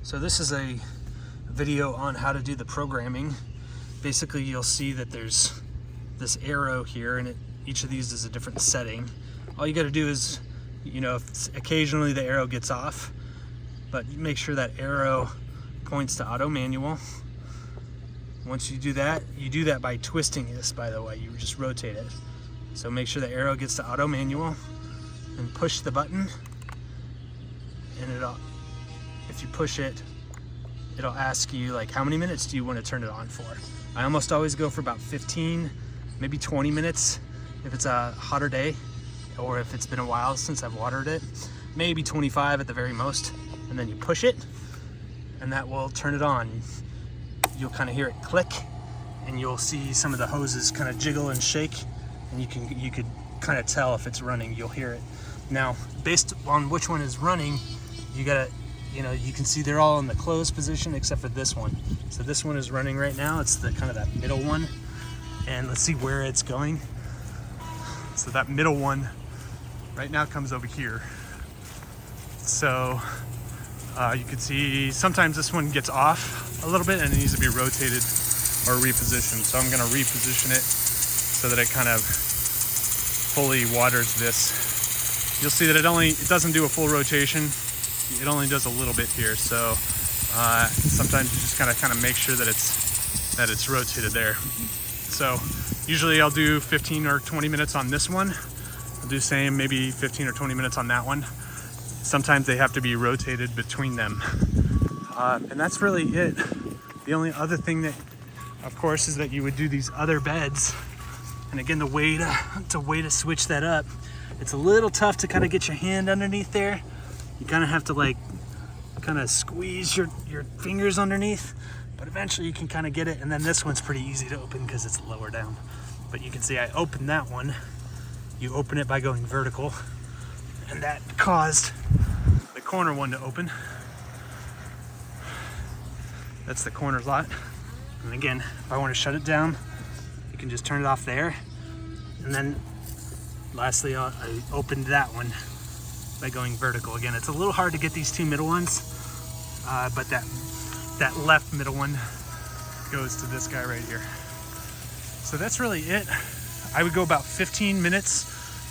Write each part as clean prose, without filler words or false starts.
So this is a video on how to do the programming. Basically, you'll see that there's this arrow here, and each of these is a different setting. All you got to do is, if occasionally the arrow gets off, but make sure that arrow points to auto manual. Once you do that by twisting this, by the way, you just rotate it. So make sure the arrow gets to auto manual and push the button, and if you push it, it'll ask you like, how many minutes do you want to turn it on for? I almost always go for about 15, maybe 20 minutes if it's a hotter day, or if it's been a while since I've watered it, maybe 25 at the very most. And then you push it, and that will turn it on. You'll kind of hear it click, and you'll see some of the hoses kind of jiggle and shake, and you could kind of tell if it's running. You'll hear it. Now, based on which one is running, you gotta, you can see they're all in the closed position except for this one. So this one is running right now. It's the kind of that middle one, and let's see where it's going. So that middle one right now comes over here. So you can see sometimes this one gets off a little bit and it needs to be rotated or repositioned. So I'm gonna reposition it so that it kind of fully waters this. You'll see that it doesn't do a full rotation. It only does a little bit here. So sometimes you just kind of make sure that it's rotated there. So usually I'll do 15 or 20 minutes on this one. I'll do same, maybe 15 or 20 minutes on that one. Sometimes they have to be rotated between them. And that's really it. The only other thing that, of course, is that you would do these other beds. And again, the way to switch that up, it's a little tough to kind of get your hand underneath there. You kind of have to kind of squeeze your fingers underneath, but eventually you can kind of get it. And then this one's pretty easy to open because it's lower down. But you can see I opened that one. You open it by going vertical, and that caused the corner one to open. That's the corner lot. And again, if I want to shut it down, you can just turn it off there. And then lastly, I opened that one by going vertical. Again, it's a little hard to get these two middle ones, but that left middle one goes to this guy right here. So that's really it. I would go about 15 minutes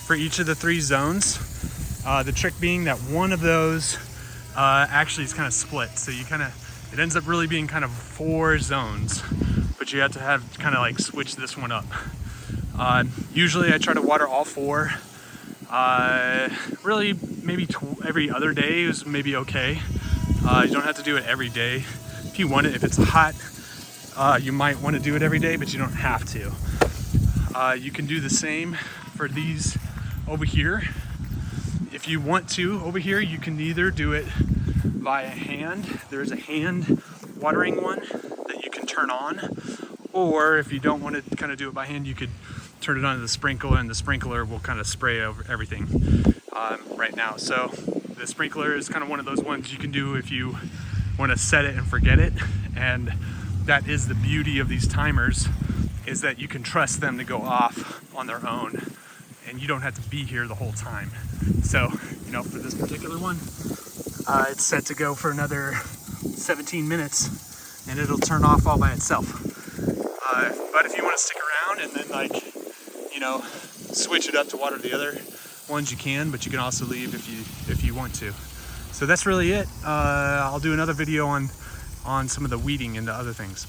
for each of the three zones. The trick being that one of those actually is kind of split. So it ends up really being kind of 4 zones, but you have to kind of switch this one up. Usually I try to water all 4. Really maybe every other day is maybe okay. You don't have to do it every day. If you want it, if it's hot, you might want to do it every day, but you don't have to. You can do the same for these over here. If you want to, over here, you can either do it via hand. There's a hand watering one that you can turn on, or if you don't want to kind of do it by hand, you could turn it on to the sprinkler, and the sprinkler will kind of spray over everything right now. So the sprinkler is kind of one of those ones you can do if you want to set it and forget it. And that is the beauty of these timers, is that you can trust them to go off on their own, and you don't have to be here the whole time. So, for this particular one, it's set to go for another 17 minutes, and it'll turn off all by itself. But if you want to stick around and then switch it up to water the other ones, you can, but you can also leave if you want to. So that's really it. I'll do another video on some of the weeding and the other things.